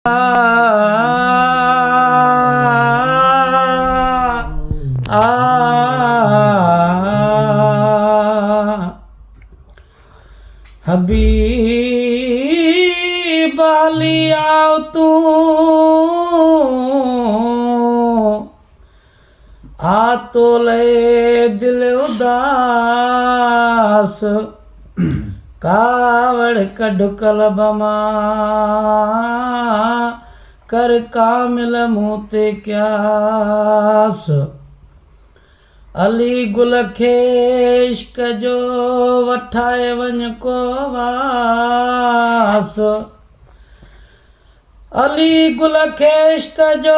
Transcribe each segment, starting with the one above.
हबीब अली आओ तू आ तो ले दिल उदास कावड़ कढ कलब मां कर कामिल मूं ते क्यास अली गुल खे इश्क जो वठाए वञ को वास अली गुल खे इश्क जो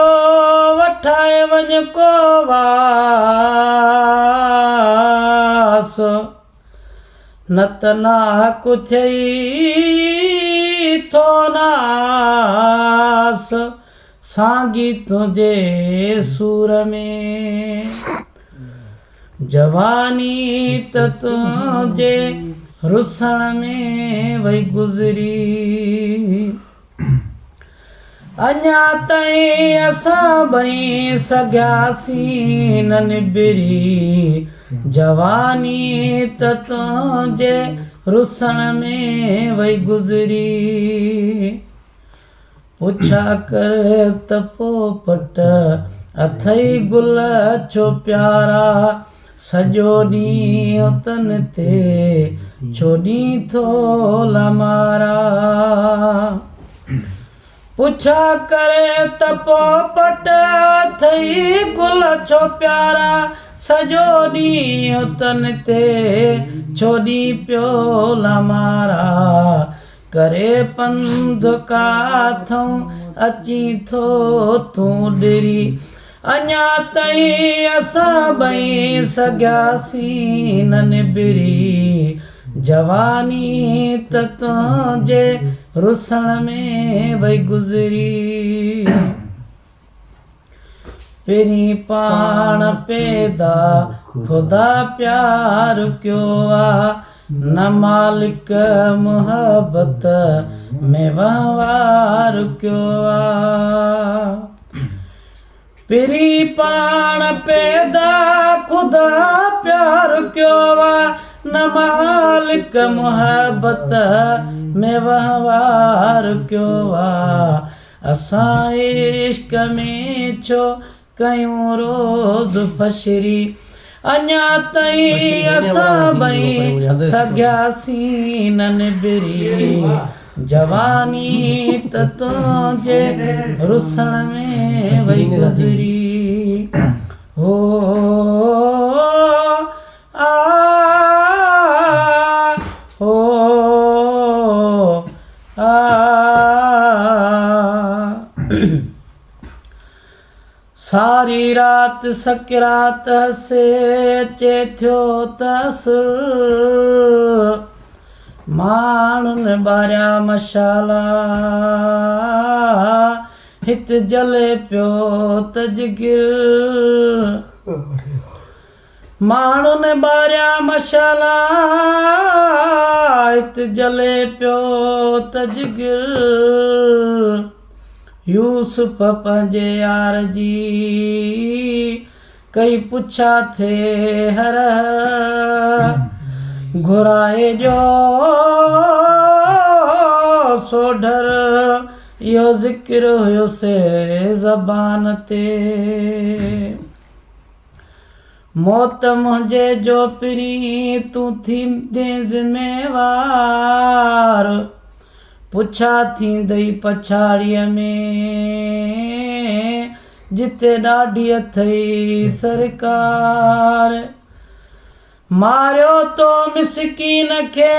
वठाए वञ को वास न त नाहक थियई थो नास साॻी तुंहिंजे सूर में जवानी त तुंहिंजे रुसण में वई गुज़री अञा ताईं असां ॿई सॻियासीं न निबिरी जवानी त तुंहिंजे रुसण में वई गुज़री पुछा कर त पोइ पट अथई गुल छो प्यारा सॼो ॾींहुं तन ते छो ॾींहुं थो लमारा पुछा करे त पोइ पट अथई गुल छो प्यारा सॼो ॾींहुं तन ते छो ॾींहुं पियो लमारा करे पंध काथऊं अची थो तूं ॾिरी अञा ताईं असां ॿई सॻियासीं न निबिरी जवानी त तुंहिंजे रुसण में वई गुज़री पहिरीं पाण पैदा ख़ुदा प्यार कयो आहे न मालिक मुहबत में वहिंवार कयो आहे पहिरीं पाण पैदा ख़ुदा प्यार कयो आहे न मालिक मुहबत में वहिंवार कयो आहे असां इश्क में छो कयूं रोज़ फशरी अञा ताईं असां ॿई सॻियासीं न निबिरी जवानी त तुंहिंजे रुसण में वई गुज़री हो आ हो आ सारी रात सकरात से अचे थियो तसुर माण्हुनि ॿारिया मशाला हित जले पियो त जिगिर माण्हुनि ॿारिया मशाला हित जले पियो त जिगिर यूसुफ पंहिंजे यार जी कई पुछा थे हर घुराए जो सोढर इहो ज़िक्र हुयो से ज़बान ते मौत मुंहिंजे जो पिरी तूं थी दे ज़िम्मेवार पुछा थींदई पछाड़ीअ में जिते ॾाढी अथई सरकार मारियो तो मिसकीन खे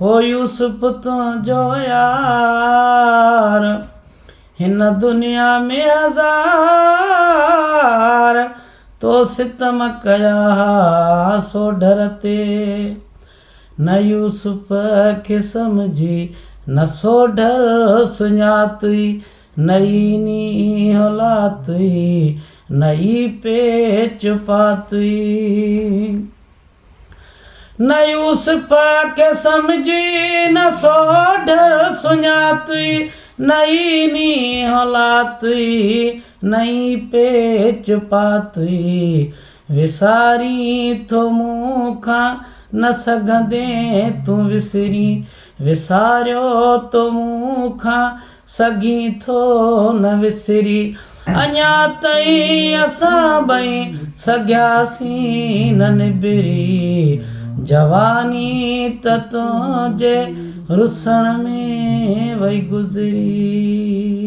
हो यूसुफ तुंहिंजो यार हिन दुनिया में हज़ार तो सितम कया सोढर ते न यूसुफ खे सम्झी न सोढर सुञातई नई नी औलातई नई पेच पातई न यूसुफ खे समझी न सो डर सुञातुई नई नी हलातुई नई पेच पातुई विसारी थो मूं खां न सघंदे तूं विसरी विसारियो तो मूं खां सघी थो न विसरी अञा ताईं असां ॿई सघियासीं न निबिरी जवानी त तुंहिंजे रुसण में वई गुज़री।